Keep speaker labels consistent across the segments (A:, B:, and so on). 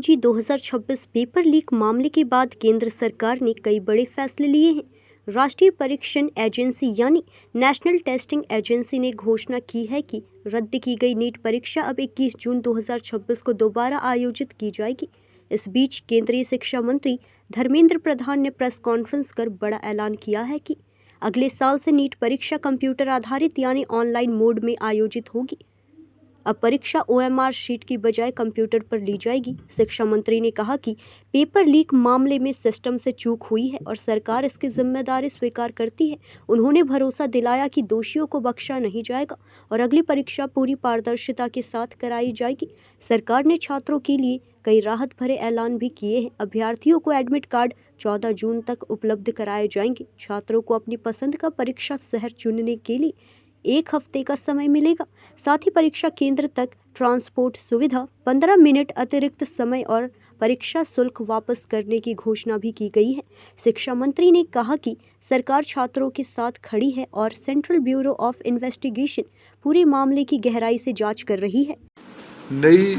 A: UG 2026 paper leak मामले के बाद केंद्र सरकार ने कई बड़े फैसले लिए हैं। राष्ट्रीय परीक्षण एजेंसी यानी नेशनल टेस्टिंग एजेंसी ने घोषणा की है कि रद्द की गई नीट परीक्षा अब 21 जून 2026 को दोबारा आयोजित की जाएगी। इस बीच केंद्रीय शिक्षा मंत्री धर्मेंद्र प्रधान ने प्रेस कॉन्फ्रेंस कर बड़ा ऐलान किया है कि अगले साल से नीट परीक्षा कंप्यूटर आधारित यानी ऑनलाइन मोड में आयोजित होगी। अब परीक्षा ओएमआर शीट की बजाय कंप्यूटर पर ली जाएगी। शिक्षा मंत्री ने कहा कि पेपर लीक मामले में सिस्टम से चूक हुई है और सरकार इसकी जिम्मेदारी स्वीकार करती है। उन्होंने भरोसा दिलाया कि दोषियों को बख्शा नहीं जाएगा और अगली परीक्षा पूरी पारदर्शिता के साथ कराई जाएगी। सरकार ने छात्रों के लिए कई राहत भरे ऐलान भी किए हैं। अभ्यर्थियों को एडमिट कार्ड 14 जून तक उपलब्ध कराए जाएंगे। छात्रों को अपनी पसंद का परीक्षा शहर चुनने के लिए 1 हफ्ते का समय मिलेगा। साथ ही परीक्षा केंद्र तक ट्रांसपोर्ट सुविधा, 15 मिनट अतिरिक्त समय और परीक्षा शुल्क वापस करने की घोषणा भी की गई है। शिक्षा मंत्री ने कहा कि सरकार छात्रों के साथ खड़ी है और सेंट्रल ब्यूरो ऑफ इन्वेस्टिगेशन पूरे मामले की गहराई से जांच कर रही है।
B: नई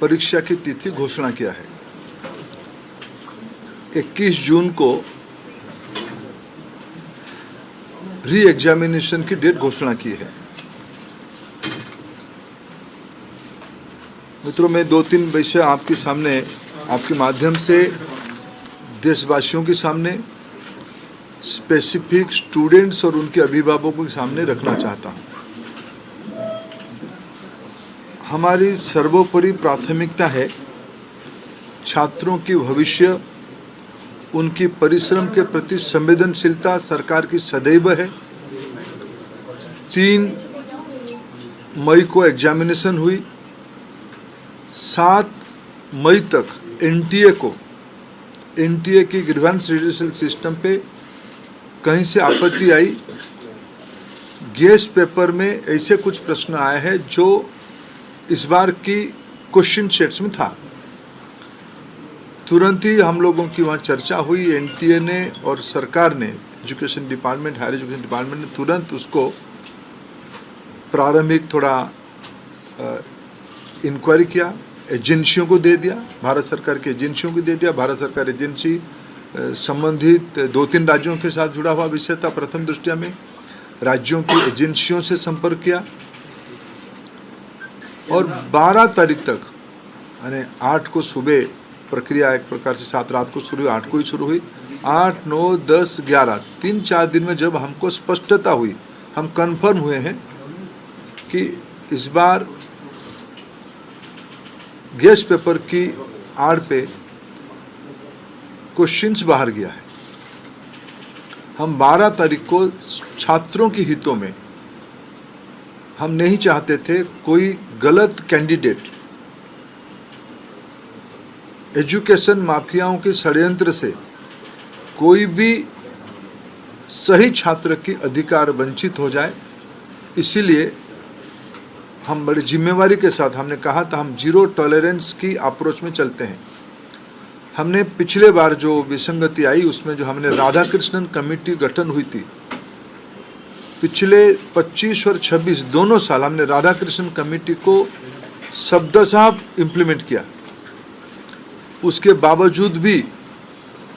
B: परीक्षा की तिथि घोषणा किया है। 21 जून को री एग्जामिनेशन की डेट घोषणा की है। मित्रों, मैं 2-3 विषय आपके सामने, आपके माध्यम से देशवासियों के सामने, स्पेसिफिक स्टूडेंट्स और उनके अभिभावकों के सामने रखना चाहता हूं। हमारी सर्वोपरि प्राथमिकता है छात्रों की भविष्य, उनकी परिश्रम के प्रति संवेदनशीलता सरकार की सदैव है। 3 मई को एग्जामिनेशन हुई। 7 मई तक एनटीए की ग्रीवेंस रिड्यूसल सिस्टम पे कहीं से आपत्ति आई। गेस्ट पेपर में ऐसे कुछ प्रश्न आए हैं जो इस बार की क्वेश्चन सेट्स में था। तुरंत ही हम लोगों की वहाँ चर्चा हुई। एनटीए ने और सरकार ने, education department, higher education department ने तुरंत उसको प्रारंभिक थोड़ा इंक्वायरी किया, एजेंसियों को दे दिया, भारत सरकार की एजेंसियों को दे दिया। भारत सरकार एजेंसी संबंधित 2-3 राज्यों के साथ जुड़ा हुआ विषय था। प्रथम दृष्टया में राज्यों की एजेंसियों से संपर्क किया और 12 तारीख तक, यानी 8 को सुबह प्रक्रिया एक प्रकार से 7 रात को शुरू हुई, 8 को ही शुरू हुई। 8, 9, 10, 11 3-4 दिन में जब हमको स्पष्टता हुई, हम कंफर्म हुए हैं कि इस बार गेस्ट पेपर की आड़ पे क्वेश्चंस बाहर गया है। हम 12 तारीख को छात्रों के हितों में, हम नहीं चाहते थे कोई गलत कैंडिडेट एजुकेशन माफियाओं के षड्यंत्र से कोई भी सही छात्र की अधिकार वंचित हो जाए। इसीलिए हम बड़ी जिम्मेवारी के साथ, हमने कहा था हम जीरो टॉलरेंस की अप्रोच में चलते हैं। हमने पिछले बार जो विसंगति आई उसमें जो हमने राधा कृष्णन कमेटी गठन हुई थी, पिछले 25 और 26 दोनों साल हमने राधा कृष्णन कमेटी को शब्दशः इम्प्लीमेंट किया। उसके बावजूद भी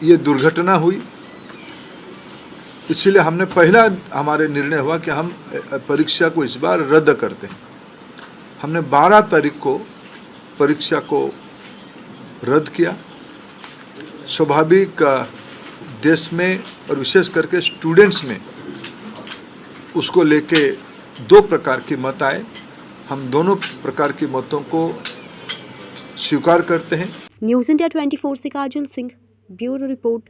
B: ये दुर्घटना हुई। इसलिए हमने पहला हमारे निर्णय हुआ कि हम परीक्षा को इस बार रद्द करते हैं। हमने 12 तारीख को परीक्षा को रद्द किया। स्वाभाविक देश में और विशेष करके स्टूडेंट्स में उसको लेके 2 प्रकार के मत आए। हम दोनों प्रकार के मतों को स्वीकार करते हैं।
A: न्यूज़ इंडिया 24 से काजल सिंह, ब्यूरो रिपोर्ट।